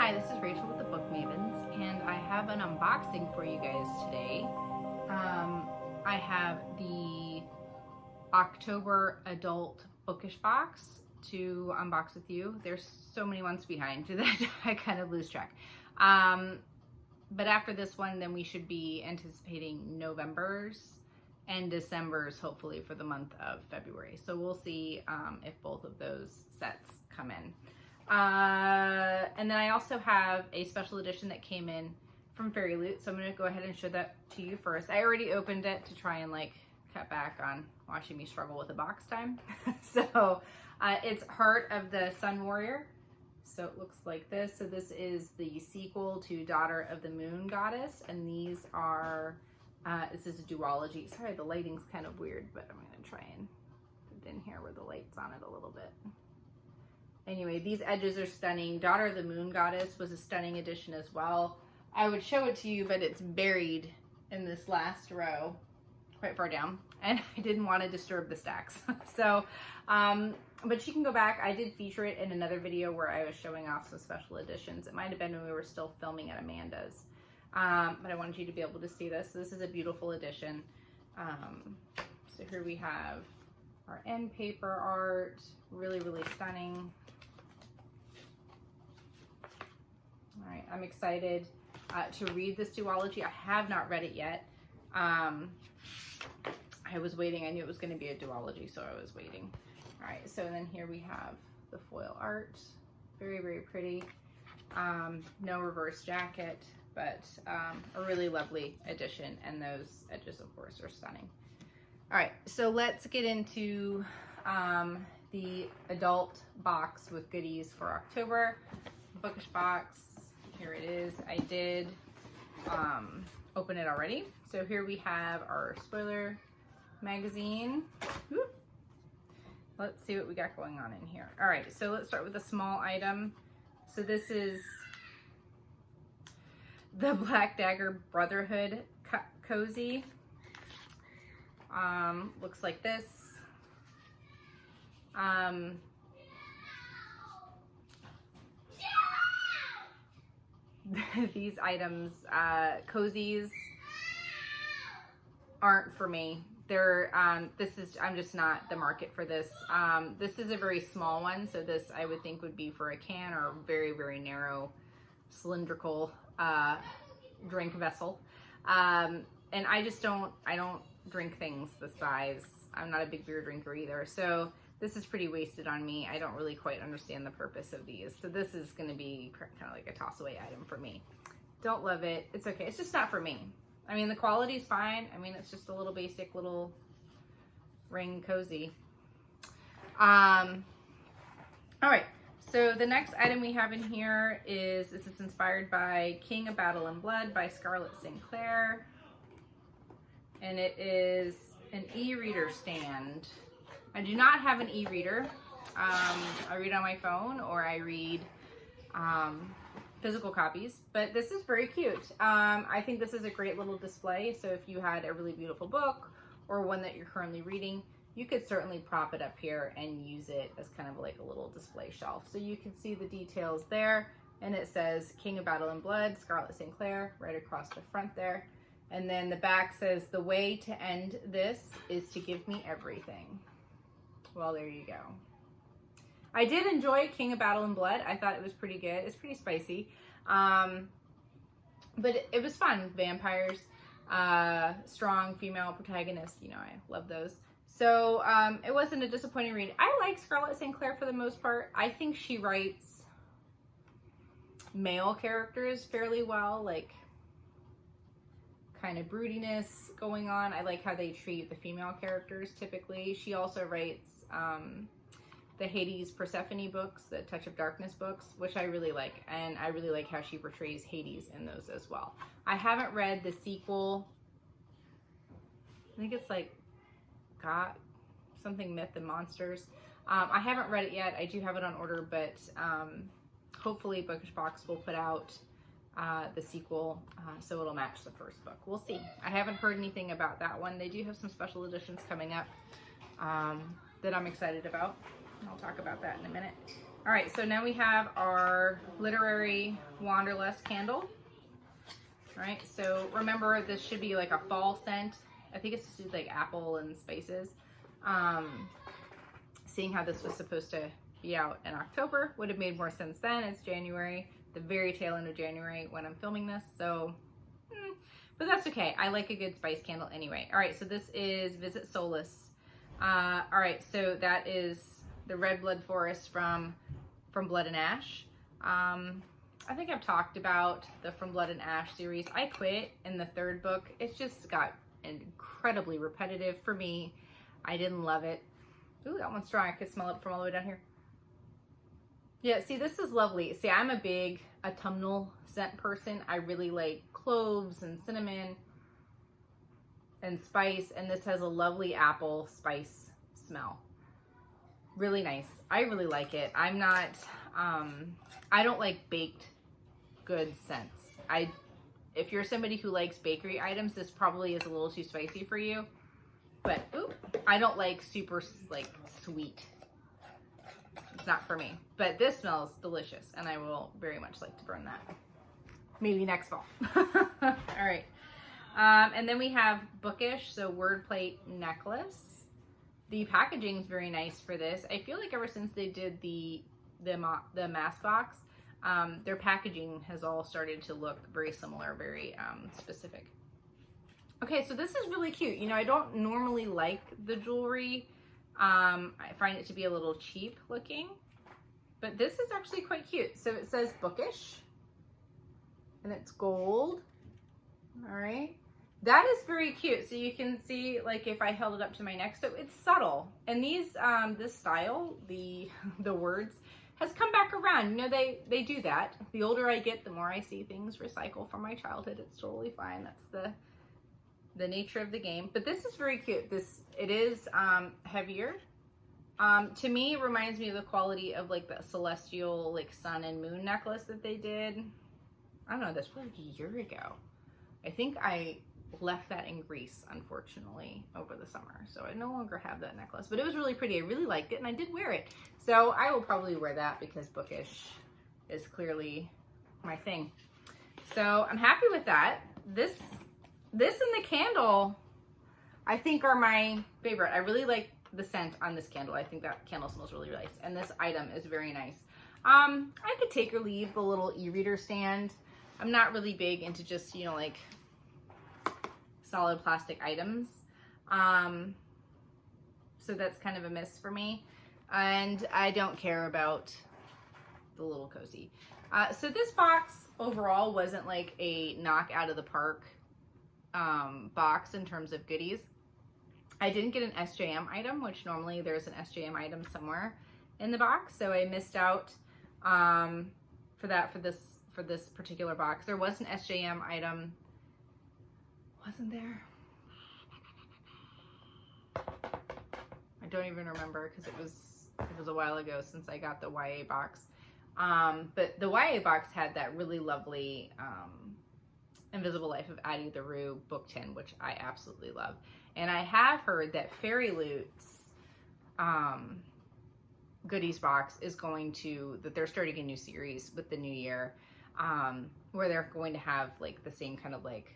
Hi, this is Rachel with the Book Mavens, and I have an unboxing for you guys today. I have the October adult Bookish Box to unbox with you. There's so many months behind that I kind of lose track. But after this one, then we should be anticipating November's and December's, hopefully, for the month of February. So we'll see if both of those sets come in. And then I also have a special edition that came in from Fairyloot, so I'm going to go ahead and show that to you first. I already opened it to try and cut back on watching me struggle with the box time. So it's Heart of the Sun Warrior. So it looks like this. So this is the sequel to Daughter of the Moon Goddess, and these are, this is a duology. Sorry, the lighting's kind of weird, but I'm going to try and put it in here where the light's on it a little bit. Anyway, these edges are stunning. Daughter of the Moon Goddess was a stunning edition as well. I would show it to you, but it's buried in this last row, quite far down, and I didn't want to disturb the stacks. So, but you can go back. I did feature it in another video where I was showing off some special editions. It might have been when we were still filming at Amanda's, but I wanted you to be able to see this. So this is a beautiful edition. So here we have our end paper art, really, really stunning. All right, I'm excited to read this duology. I have not read it yet. I was waiting. I knew it was going to be a duology, so I was waiting. All right, so then here we have the foil art. Very, very pretty. No reverse jacket, but a really lovely edition, and those edges, of course, are stunning. All right, so let's get into the adult box with goodies for October. Bookish Box. Here it is. I did open it already. So here we have our spoiler magazine. Whoop. Let's see what we got going on in here. All right, so let's start with a small item. So this is the Black Dagger Brotherhood cozy. Looks like this. These items, cozies, aren't for me. They're, I'm just not the market for this. This is a very small one, so this I would think would be for a can or a very, very narrow cylindrical drink vessel. And I don't drink things this size. I'm not a big beer drinker either, so this is pretty wasted on me. I don't really quite understand the purpose of these. So this is gonna be kind of like a toss away item for me. Don't love it, it's okay. It's just not for me. I mean, the quality's fine. I mean, it's just a little basic little ring cozy. All right, so the next item we have in here is, this is inspired by King of Battle and Blood by Scarlett Sinclair. And it is an e-reader stand. I do not have an e-reader. I read on my phone or I read physical copies, but this is very cute. I think this is a great little display. So if you had a really beautiful book or one that you're currently reading, you could certainly prop it up here and use it as kind of like a little display shelf. So you can see the details there, and it says King of Battle and Blood, Scarlett Sinclair, right across the front there. And then the back says, the way to end this is to give me everything. Well, there you go. I did enjoy King of Battle and Blood. I thought it was pretty good. It's pretty spicy. But it was fun. Vampires, strong female protagonist. You know, I love those. So it wasn't a disappointing read. I like Scarlett Sinclair for the most part. I think she writes male characters fairly well, like kind of broodiness going on. I like how they treat the female characters typically. She also writes the Hades Persephone books, the Touch of Darkness books, which I really like, and I really like how she portrays Hades in those as well. I haven't read the sequel. I think it's like something Myth and Monsters. I haven't read it yet. I do have it on order, but hopefully Bookish Box will put out the sequel, so it'll match the first book. We'll see. I haven't heard anything about that one. They do have some special editions coming up that I'm excited about. I'll talk about that in a minute. All right, so now we have our Literary Wanderlust candle. All right, so remember this should be like a fall scent. I think it's just like apple and spices. Seeing how this was supposed to be out in October would have made more sense then. It's January, the very tail end of January when I'm filming this. So, but that's okay. I like a good spice candle anyway. All right, so this is Visit Solace. All right, so that is the Red Blood Forest from Blood and Ash. I think I've talked about the From Blood and Ash series. I quit in the third book. It's just got incredibly repetitive for me. I didn't love it. Ooh, that one's strong. I could smell it from all the way down here. Yeah, see, this is lovely. See, I'm a big autumnal scent person. I really like cloves and cinnamon and spice, and this has a lovely apple spice smell. Really nice. I really like it. I'm not, I don't like baked good scents. If you're somebody who likes bakery items, this probably is a little too spicy for you. But ooh, I don't like super like sweet. It's not for me. But this smells delicious, and I will very much like to burn that. Maybe next fall. All right. And then we have Bookish, so word plate necklace. The packaging is very nice for this. I feel like ever since they did the mask box, their packaging has all started to look very similar, very specific. Okay, so this is really cute. You know, I don't normally like the jewelry. I find it to be a little cheap looking, but this is actually quite cute. So it says Bookish, and it's gold. All right. That is very cute. So you can see, like, if I held it up to my neck, so it's subtle. And these, this style, the words, has come back around. You know, they do that. The older I get, the more I see things recycle from my childhood. It's totally fine. That's the nature of the game. But this is very cute. It is heavier. To me, it reminds me of the quality of like the celestial, like sun and moon necklace that they did. I don't know, that's probably like a year ago. I think I left that in Greece, unfortunately, over the summer. So I no longer have that necklace, but it was really pretty. I really liked it, and I did wear it. So I will probably wear that because Bookish is clearly my thing. So I'm happy with that. This and the candle, I think, are my favorite. I really like the scent on this candle. I think that candle smells really nice, and this item is very nice. I could take or leave the little e-reader stand. I'm not really big into just, you know, like solid plastic items. So that's kind of a miss for me. And I don't care about the little cozy. So this box overall wasn't like a knock out of the park box in terms of goodies. I didn't get an SJM item, which normally there's an SJM item somewhere in the box. So I missed out for this particular box. There was an SJM item, wasn't there? I don't even remember because it was a while ago since I got the YA box. But the YA box had that really lovely Invisible Life of Addie LaRue book 10, which I absolutely love. And I have heard that Fairyloot's goodies box is that they're starting a new series with the new year, where they're going to have like the same kind of like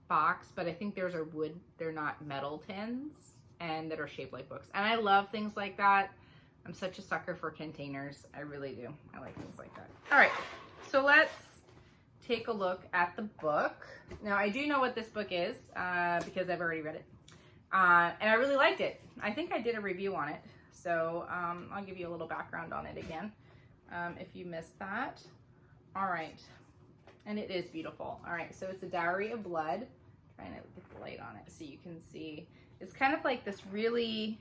box, but I think theirs are wood, they're not metal tins, and that are shaped like books. And I love things like that. I'm such a sucker for containers. I really do. I like things like that. All right, so let's take a look at the book. Now, I do know what this book is because I've already read it. And I really liked it. I think I did a review on it. So I'll give you a little background on it again if you missed that. All right. And it is beautiful. All right, so it's a Diary of Blood. I'm trying to get the light on it so you can see. It's kind of like this really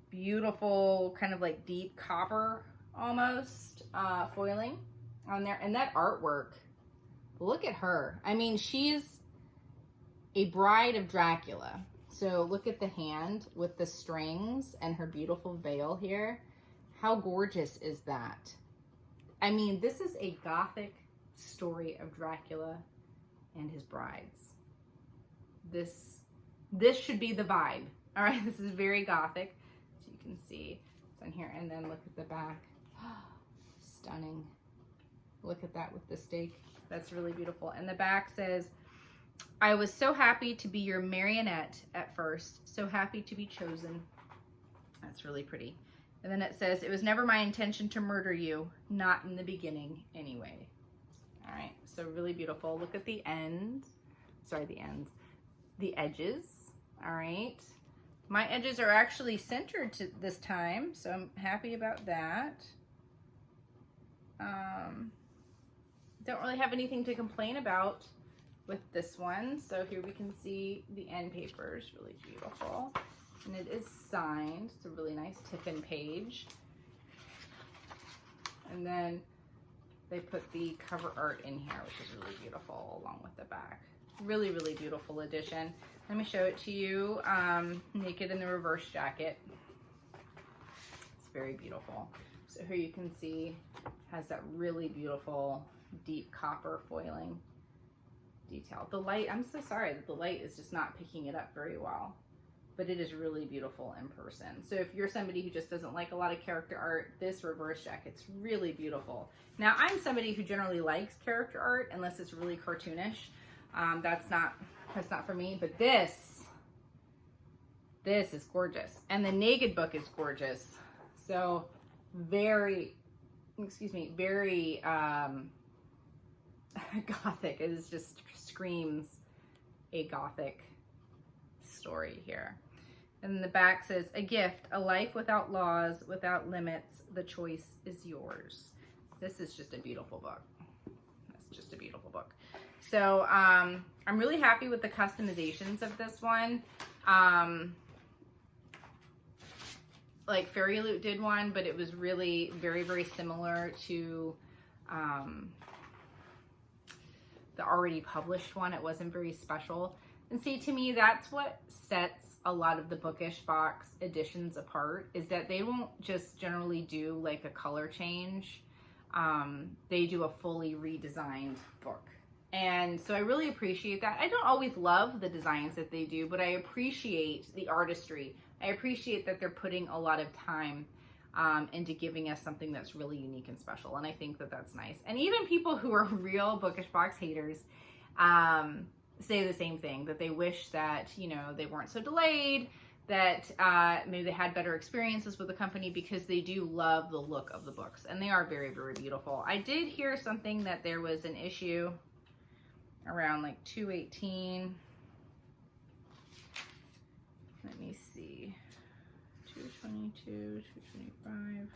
beautiful, kind of like deep copper almost foiling on there. And that artwork, look at her. I mean, she's a bride of Dracula. So look at the hand with the strings and her beautiful veil here. How gorgeous is that? I mean, this is a gothic story of Dracula and his brides. This should be the vibe. All right, this is very gothic. So you can see Down here, and then look at the back. Stunning. Look at that with the stake. That's really beautiful. And the back says, I was so happy to be your marionette at first, so happy to be chosen. That's really pretty. And then it says, it was never my intention to murder you, not in the beginning anyway. All right, so really beautiful. Look at the end. Sorry, the ends. The edges. All right. My edges are actually centered to this time, so I'm happy about that. Don't really have anything to complain about with this one. So here we can see the end papers, really beautiful. And it is signed. It's a really nice tip-in page. And then they put the cover art in here, which is really beautiful, along with the back. Really, really beautiful edition. Let me show it to you. Naked in the reverse jacket. It's very beautiful. So here you can see, has that really beautiful deep copper foiling detail. The light, I'm so sorry that the light is just not picking it up very well, but it is really beautiful in person. So if you're somebody who just doesn't like a lot of character art, this reverse jacket's really beautiful. Now, I'm somebody who generally likes character art unless it's really cartoonish. That's not for me, but this is gorgeous. And the Naked book is gorgeous. So very gothic. It is just screams a gothic story here. And then the back says, a gift, a life without laws, without limits, the choice is yours. This is just a beautiful book. It's just a beautiful book. So I'm really happy with the customizations of this one. Like Fairyloot did one, but it was really very, very similar to the already published one. It wasn't very special. And see, to me, that's what sets a lot of the Bookish Box editions apart, is that they won't just generally do like a color change. They do a fully redesigned book. And so I really appreciate that. I don't always love the designs that they do, but I appreciate the artistry. I appreciate that they're putting a lot of time into giving us something that's really unique and special. And I think that that's nice. And even people who are real Bookish Box haters say the same thing, that they wish that, you know, they weren't so delayed, that maybe they had better experiences with the company, because they do love the look of the books. And they are very, very beautiful. I did hear something that there was an issue around like 218. Let me see. 222, 225.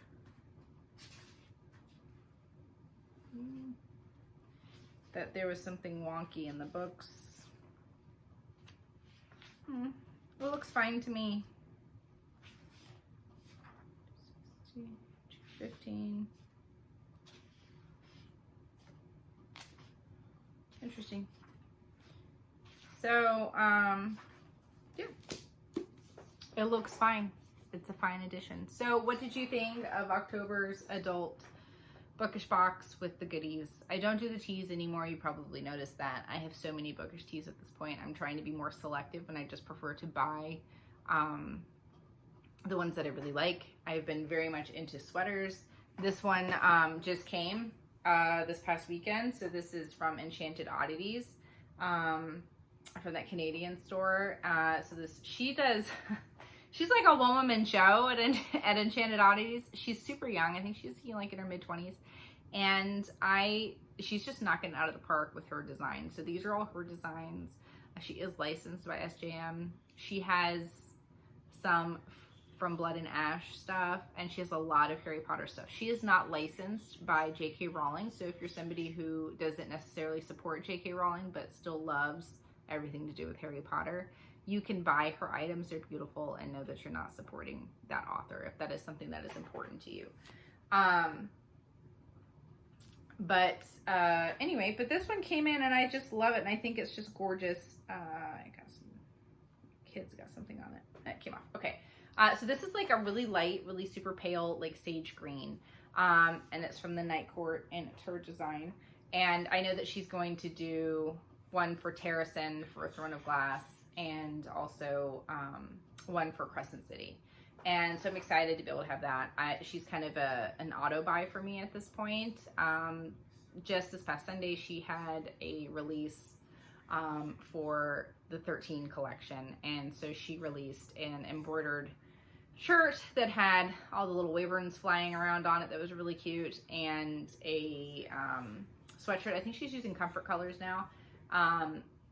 That there was something wonky in the books. It looks fine to me. 215. Interesting. So, yeah, it looks fine. It's a fine edition. So what did you think of October's adult Bookish Box with the goodies? I don't do the teas anymore. You probably noticed that. I have so many Bookish teas at this point. I'm trying to be more selective, and I just prefer to buy the ones that I really like. I've been very much into sweaters. This one just came this past weekend. So this is from Enchanted Oddities, from that Canadian store. So this, she does, she's like a one-woman show at Enchanted Oddities. She's super young. I think she's like in her mid-20s. And she's just knocking it out of the park with her designs. So these are all her designs. She is licensed by SJM. She has some from Blood and Ash stuff, and she has a lot of Harry Potter stuff. She is not licensed by J.K. Rowling, so if you're somebody who doesn't necessarily support J.K. Rowling but still loves everything to do with Harry Potter, you can buy her items. They're beautiful, and know that you're not supporting that author if that is something that is important to you. Anyway, but this one came in and I just love it, and I think it's just gorgeous. I got some kids got something on it. That came off. Okay. So this is like a really light, really super pale, like sage green. And it's from the Night Court, and it's her design. And I know that she's going to do one for Terracin for Throne of Glass, and also one for Crescent City. And so I'm excited to be able to have that. She's kind of an auto buy for me at this point. Just this past Sunday, she had a release for the 13 collection. And so she released an embroidered shirt that had all the little wyverns flying around on it that was really cute, and a sweatshirt. I think she's using Comfort Colors now.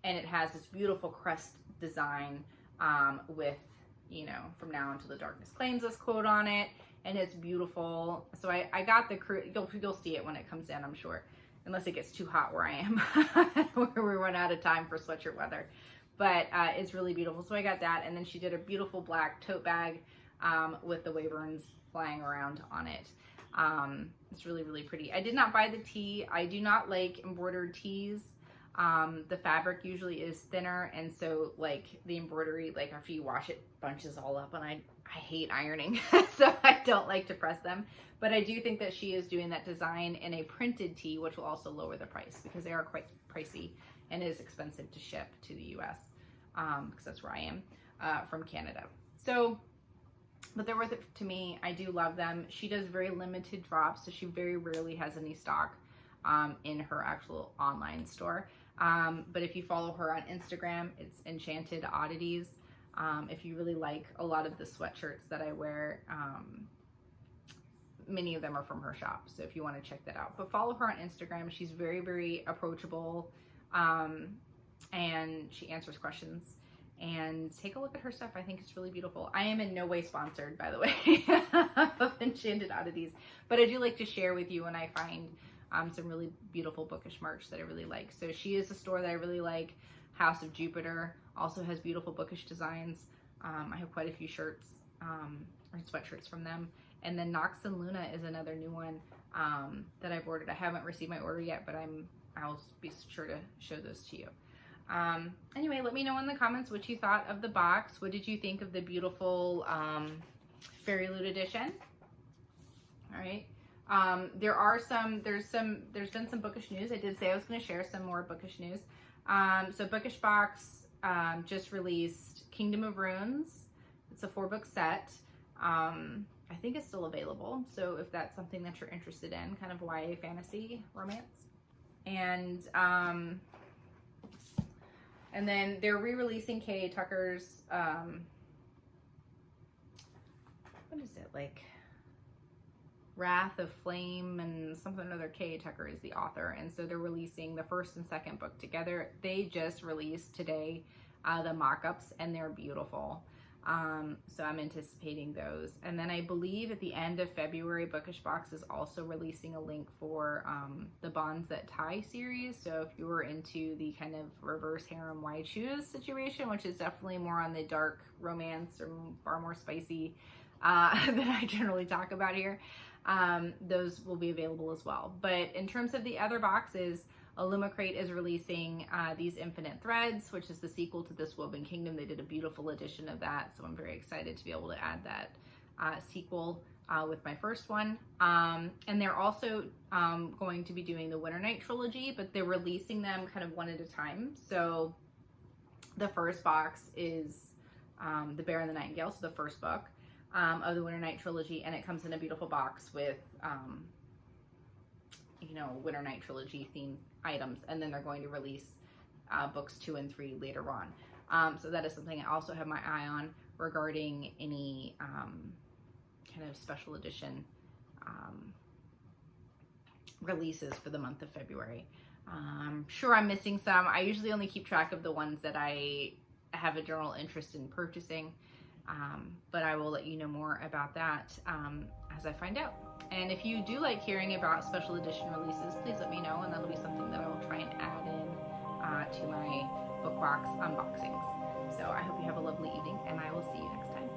And it has this beautiful crest design with, you know, "From now until the darkness claims us" quote on it, and it's beautiful. So I got the crew. You'll see it when it comes in, I'm sure, unless it gets too hot where I am, where we run out of time for sweatshirt weather. But it's really beautiful. So I got that, and then she did a beautiful black tote bag with the wyverns flying around on it. It's really, really pretty. I did not buy the tee. I do not like embroidered tees. The fabric usually is thinner, and so like the embroidery, like after you wash it, bunches all up, and I hate ironing, so I don't like to press them. But I do think that she is doing that design in a printed tee, which will also lower the price because they are quite pricey and it is expensive to ship to the US, because that's where I am from Canada. So, but they're worth it to me. I do love them. She does very limited drops, so she very rarely has any stock in her actual online store. But if you follow her on Instagram, it's Enchanted Oddities. If you really like a lot of the sweatshirts that I wear, many of them are from her shop. So if you want to check that out, but follow her on Instagram. She's very, very approachable. And she answers questions, and take a look at her stuff. I think it's really beautiful. I am in no way sponsored, by the way, of Enchanted Oddities, but I do like to share with you when I find some really beautiful bookish merch that I really like. So she is a store that I really like. House of Jupiter also has beautiful bookish designs. I have quite a few shirts or sweatshirts from them. And then Nox and Luna is another new one that I've ordered. I haven't received my order yet, but I'll be sure to show those to you. Anyway, let me know in the comments what you thought of the box. What did you think of the beautiful Fairyloot edition? All right. There's been some bookish news. I did say I was going to share some more bookish news. So Bookish Box just released Kingdom of Runes. It's a 4-book set. I think it's still available. So if that's something that you're interested in, kind of YA fantasy romance. And then they're re-releasing K.A. Tucker's, what is it, like Wrath of Flame and something or other. K.A. Tucker is the author, and so they're releasing the first and second book together. They just released today the mock-ups, and they're beautiful. So I'm anticipating those. And then I believe at the end of February, Bookish Box is also releasing a link for the Bonds That Tie series. So if you were into the kind of reverse harem why choose situation, which is definitely more on the dark romance or far more spicy than I generally talk about here, those will be available as well. But in terms of the other boxes, Illumicrate is releasing These Infinite Threads, which is the sequel to This Woven Kingdom. They did a beautiful edition of that, so I'm very excited to be able to add that sequel with my first one. And they're also going to be doing the Winter Night trilogy, but they're releasing them kind of one at a time. So the first box is The Bear and the Nightingale, so the first book of the Winter Night trilogy, and it comes in a beautiful box with you know, Winter Night trilogy themed items, and then they're going to release books 2 and 3 later on. So that is something I also have my eye on regarding any kind of special edition releases for the month of February. I'm sure I'm missing some. I usually only keep track of the ones that I have a general interest in purchasing, but I will let you know more about that as I find out. And if you do like hearing about special edition releases, please let me know, and that'll be something that I will try and add in to my book box unboxings. So I hope you have a lovely evening, and I will see you next time.